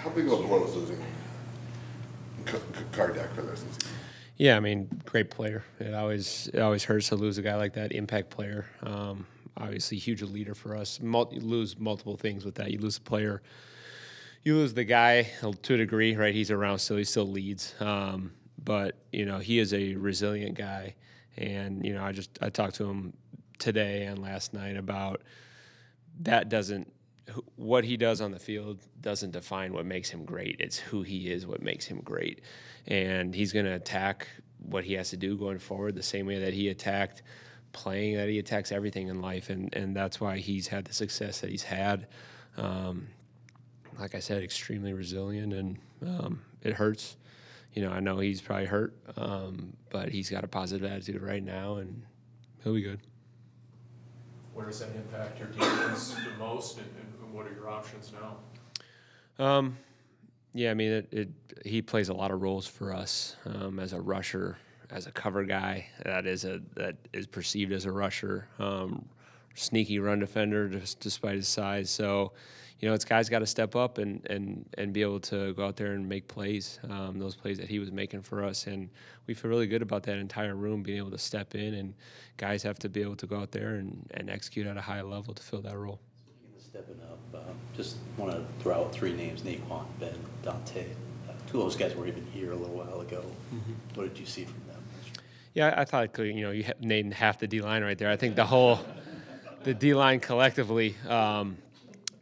How big of a blow was losing Cardiac for this season? Yeah, I mean, great player. It always hurts to lose a guy like that, impact player. Obviously, huge leader for us. You lose multiple things with that. You lose a player. You lose the guy to a degree, right? He's around still. He still leads. But, he is a resilient guy. And, I talked to him today and last night about what he does on the field doesn't define what makes him great. It's who he is, what makes him great. And he's going to attack what he has to do going forward the same way that he attacked playing, that he attacks everything in life. And that's why he's had the success that he's had. Like I said, extremely resilient, and it hurts. I know he's probably hurt, but he's got a positive attitude right now, and he'll be good. Where does that impact your defense the most, and what are your options now? Yeah, I mean, he plays a lot of roles for us as a rusher, as a cover guy that is perceived as a rusher, sneaky run defender despite his size. So, it's guys got to step up and be able to go out there and make plays, those plays that he was making for us. And we feel really good about that entire room being able to step in, and guys have to be able to go out there and execute at a high level to fill that role. Stepping up, just want to throw out three names: Naquan, Ben, Dante. Two of those guys were even here a little while ago. Mm-hmm. What did you see from them? Yeah, I thought you named half the D-line right there. I think the D-line collectively,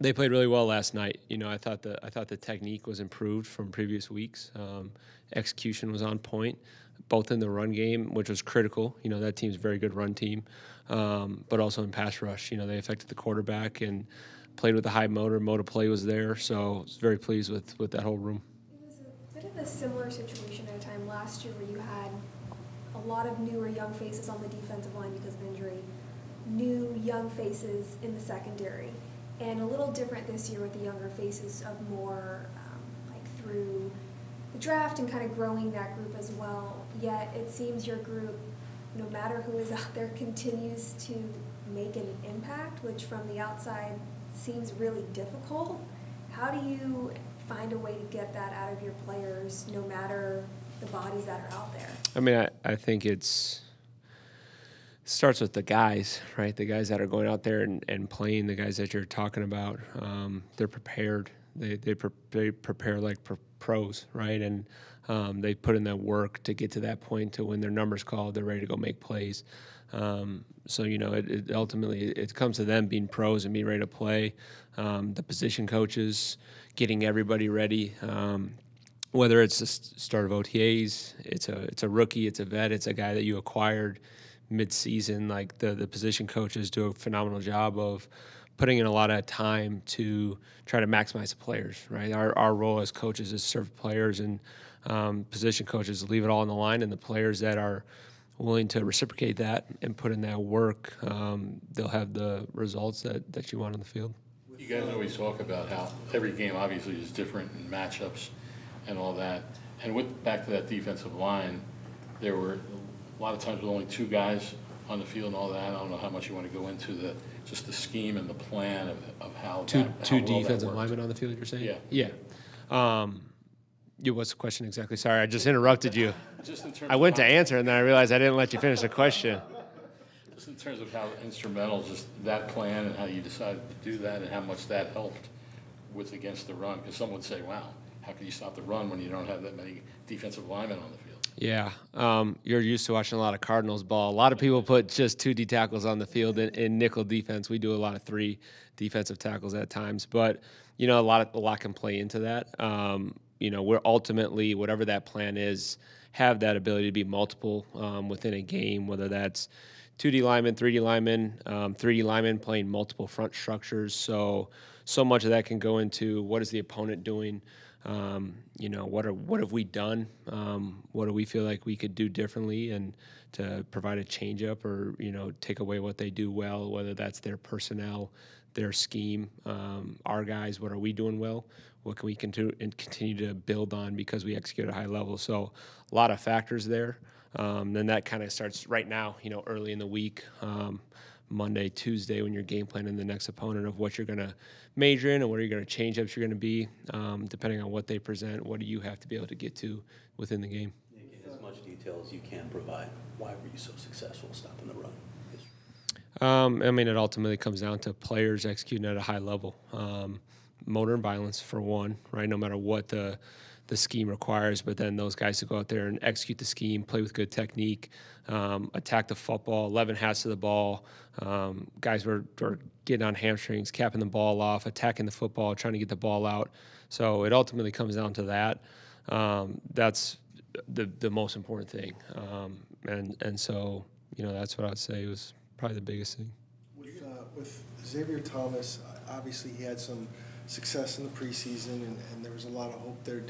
they played really well last night. I thought the technique was improved from previous weeks. Execution was on point, both in the run game, which was critical. That team's a very good run team, but also in pass rush. They affected the quarterback and played with a high motor. Motor play was there, so I was very pleased with that whole room. It was a bit of a similar situation at a time last year where you had a lot of newer young faces on the defensive line because of injury, new young faces in the secondary, and a little different this year with the younger faces of more through the draft and kind of growing that group as well. Yet it seems your group, no matter who is out there, continues to make an impact, which from the outside seems really difficult. How do you find a way to get that out of your players, no matter the bodies that are out there? I mean, I think it starts with the guys, right? The guys that are going out there and playing, the guys that you're talking about, they're prepared. They prepare like pros, right? And they put in that work to get to that point to when their number's called, they're ready to go make plays. So, it ultimately comes to them being pros and being ready to play. The position coaches getting everybody ready. Whether it's the start of OTAs, it's a rookie, it's a vet, it's a guy that you acquired mid-season. Like the position coaches do a phenomenal job of putting in a lot of time to try to maximize the players, right? Our role as coaches is serve players, and position coaches leave it all on the line, and the players that are willing to reciprocate that and put in that work, they'll have the results that you want on the field. You guys always talk about how every game obviously is different in matchups and all that. And back to that defensive line, there were a lot of times with only two guys on the field and all that. I don't know how much you want to go into just the scheme and the plan of how two well defensive linemen on the field, you're saying? Yeah. What's the question exactly? Sorry, I just interrupted you. Just in terms I went to answer, and then I realized I didn't let you finish the question. Just in terms of how instrumental just that plan and how you decided to do that and how much that helped against the run. Because some would say, wow, how can you stop the run when you don't have that many defensive linemen on the field? Yeah, you're used to watching a lot of Cardinals ball. A lot of people put just two D tackles on the field in nickel defense. We do a lot of three defensive tackles at times, but a lot can play into that. We're ultimately, whatever that plan is, have that ability to be multiple within a game, whether that's 2D linemen, 3D linemen, 3D linemen playing multiple front structures. So much of that can go into what is the opponent doing. What have we done? What do we feel like we could do differently, and to provide a change up or take away what they do well, whether that's their personnel, their scheme, our guys. What are we doing well? What can we continue to build on because we execute at a high level? So a lot of factors there. Then that kind of starts right now. Early in the week. Monday, Tuesday when you're game planning the next opponent of what you're going to major in and what are you going to change ups you're going to be, depending on what they present. What do you have to be able to get to within the game? Nick, in as much detail as you can provide, why were you so successful stopping the run? I mean, it ultimately comes down to players executing at a high level. Motor and violence, for one, right? No matter what the scheme requires, but then those guys to go out there and execute the scheme, play with good technique, attack the football, 11 hats to the ball. Guys were getting on hamstrings, capping the ball off, attacking the football, trying to get the ball out. So it ultimately comes down to that. That's the most important thing. And so, you know, that's what I would say was probably the biggest thing. With Xavier Thomas, obviously he had some success in the preseason, and there was a lot of hope there.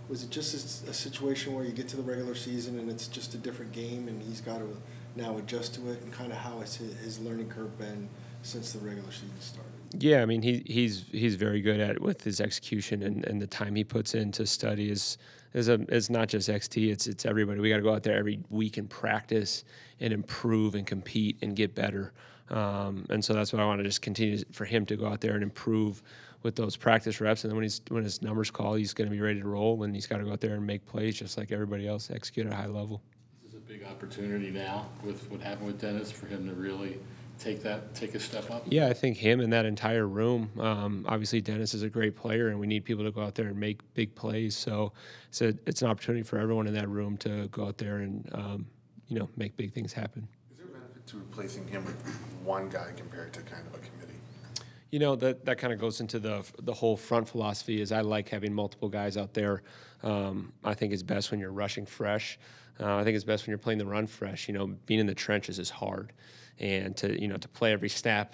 Was it just a situation where you get to the regular season and it's just a different game, and he's got to now adjust to it? And kind of how has his learning curve been since the regular season started? Yeah, I mean, he's very good at it with his execution, and the time he puts in to study is not just XT, it's everybody. We got to go out there every week and practice and improve and compete and get better. And so that's what I want to just continue for him to go out there and improve with those practice reps. And then when his numbers call, he's going to be ready to roll, and he's got to go out there and make plays just like everybody else, execute at a high level. This is a big opportunity now with what happened with Dennis for him to really take a step up. Yeah, I think him and that entire room. Obviously, Dennis is a great player, and we need people to go out there and make big plays. So it's an opportunity for everyone in that room to go out there and make big things happen. Is there a benefit to replacing him with one guy compared to kind of a committee? You know, that kind of goes into the whole front philosophy is I like having multiple guys out there. I think it's best when you're rushing fresh. I think it's best when you're playing the run fresh. You know, being in the trenches is hard. And to play every snap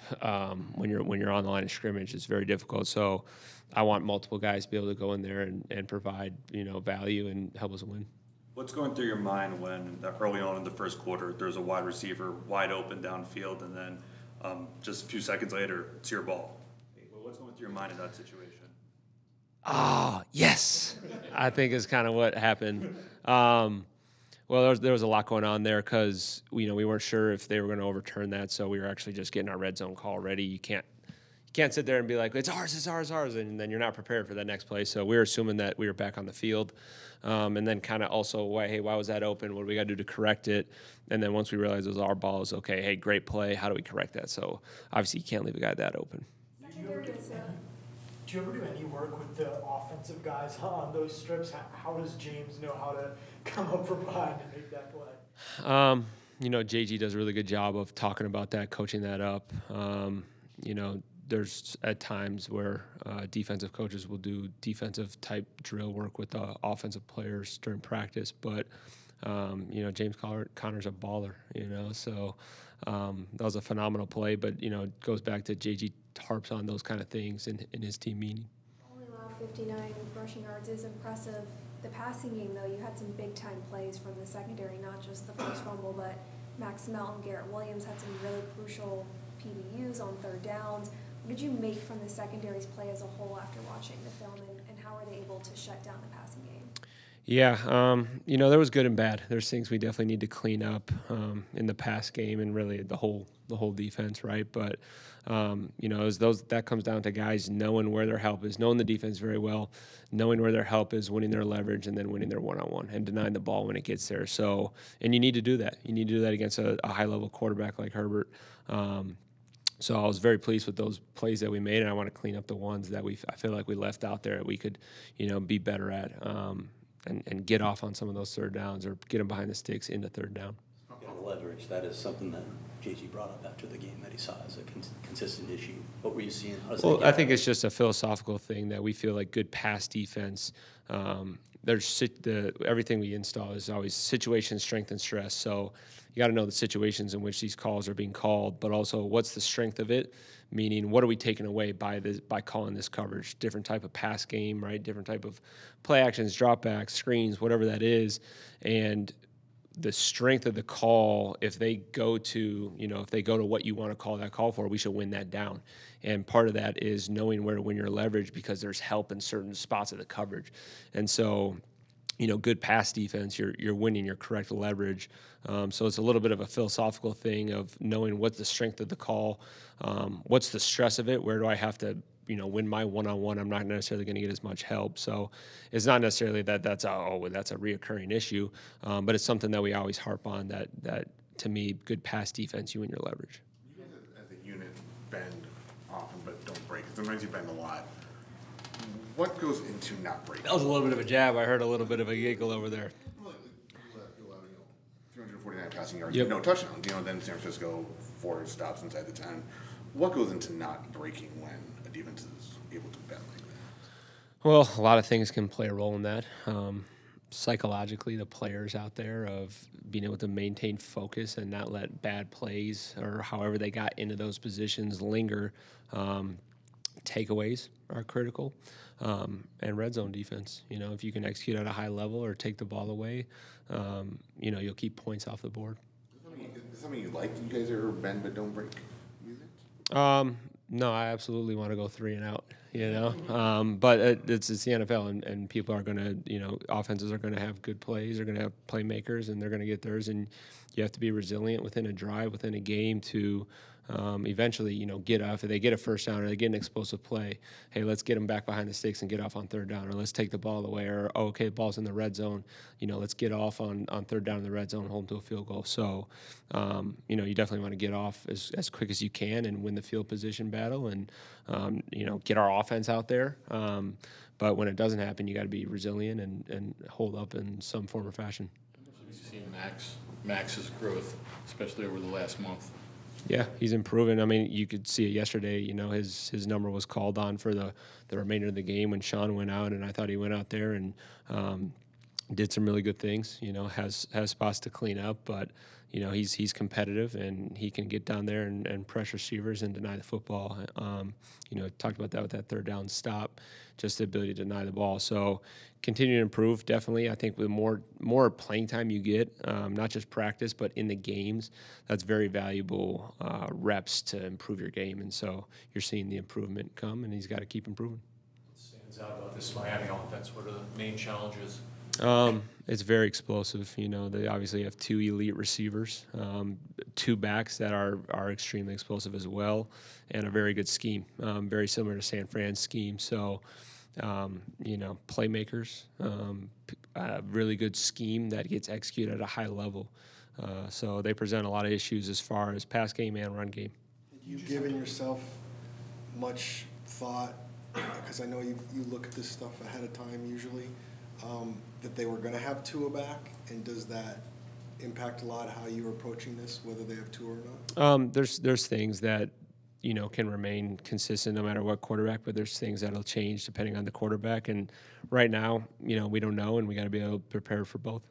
when you're on the line of scrimmage is very difficult. So I want multiple guys to be able to go in there and provide, value and help us win. What's going through your mind when early on in the first quarter there's a wide receiver wide open downfield, and then just a few seconds later it's your ball? What's going through your mind in that situation? Yes, I think is kind of what happened. Well, there was a lot going on there because we weren't sure if they were going to overturn that, so we were actually just getting our red zone call ready. You can't sit there and be like, it's ours, and then you're not prepared for the next play. So we were assuming that we were back on the field, and then kind of also, why was that open? What do we got to do to correct it? And then once we realized it was our ball, it was okay. Hey, great play. How do we correct that? So obviously you can't leave a guy that open. Do you ever do any work with the offensive guys on those strips? How does James know how to come up from behind and make that play? JG does a really good job of talking about that, coaching that up. There's at times where defensive coaches will do defensive type drill work with the offensive players during practice, but James Conner's a baller, so that was a phenomenal play, but it goes back to JG harps on those kind of things in his team meeting. Only allowed 59 rushing yards is impressive. The passing game, though, you had some big-time plays from the secondary, not just the first fumble, but Max Melt and Garrett Williams had some really crucial PBUs on third downs. What did you make from the secondary's play as a whole after watching the film, and how are they able to shut down the passing game? Yeah, there was good and bad. There's things we definitely need to clean up in the pass game and really the whole defense, right? But that comes down to guys knowing where their help is, knowing the defense very well, knowing where their help is, winning their leverage, and then winning their one-on-one and denying the ball when it gets there. So, and you need to do that. You need to do that against a high-level quarterback like Herbert. So I was very pleased with those plays that we made, and I want to clean up the ones that I feel like we left out there that we could, be better at. And get off on some of those third downs or get them behind the sticks into third down. Yeah, leverage, that is something that JG brought up after the game that he saw as a consistent issue. What were you seeing? I think it's just a philosophical thing that we feel like good pass defense. Everything we install is always situation, strength, and stress. So you got to know the situations in which these calls are being called, but also what's the strength of it, meaning what are we taking away by calling this coverage? Different type of pass game, right? Different type of play actions, dropbacks, screens, whatever that is, and the strength of the call. If they go to what you want to call that call for, we should win that down. And part of that is knowing where to win your leverage because there's help in certain spots of the coverage, and so. good pass defense, you're winning your correct leverage. So it's a little bit of a philosophical thing of knowing what's the strength of the call, what's the stress of it, where do I have to win my one-on-one. I'm not necessarily going to get as much help. So it's not necessarily that's a reoccurring issue, but it's something that we always harp on. That to me, good pass defense, you win your leverage. You guys as a unit bend often, but don't break. Sometimes you bend a lot. What goes into not breaking? That was a little bit of a jab. I heard a little bit of a giggle over there. Well, you allow 349 passing yards, Yep. no touchdowns. Then San Francisco 4 stops inside the 10. What goes into not breaking when a defense is able to bend like that? Well, a lot of things can play a role in that. Psychologically, the players out there of being able to maintain focus and not let bad plays or however they got into those positions linger. Takeaways are critical, and red zone defense. If you can execute at a high level or take the ball away, you'll keep points off the board. Is something you like? You guys ever bend but don't break? No, I absolutely want to go 3 and out. But it's the NFL, and people are going to, offenses are going to have good plays, they're going to have playmakers, and they're going to get theirs, and you have to be resilient within a drive, within a game to eventually, get off. If they get a first down or they get an explosive play, hey, let's get them back behind the sticks and get off on 3rd down, or let's take the ball away, or okay, the ball's in the red zone, let's get off on 3rd down in the red zone, hold them to a field goal. So, you definitely want to get off as quick as you can and win the field position battle, and get our offense out there. But when it doesn't happen, you got to be resilient and hold up in some form or fashion. We've seen Max's growth, especially over the last month. Yeah, he's improving. I mean, you could see it yesterday. His number was called on for the remainder of the game when Sean went out, and I thought he went out there and did some really good things. Has spots to clean up, but he's competitive and he can get down there and press receivers and deny the football. Talked about that with that 3rd down stop, just the ability to deny the ball. So continue to improve, definitely. I think with more playing time you get, not just practice, but in the games, that's very valuable reps to improve your game. And so you're seeing the improvement come, and he's got to keep improving. What stands out about this Miami offense? What are the main challenges? It's very explosive. They obviously have 2 elite receivers, 2 backs that are extremely explosive as well, and a very good scheme, very similar to San Fran's scheme. So, playmakers, a really good scheme that gets executed at a high level. So they present a lot of issues as far as pass game and run game. Have you given yourself much thought, because I know you look at this stuff ahead of time usually, that they were going to have Tua back, and does that impact a lot how you're approaching this, whether they have Tua or not? There's things that can remain consistent no matter what quarterback, but there's things that'll change depending on the quarterback. And right now, we don't know, and we got to be able to prepare for both.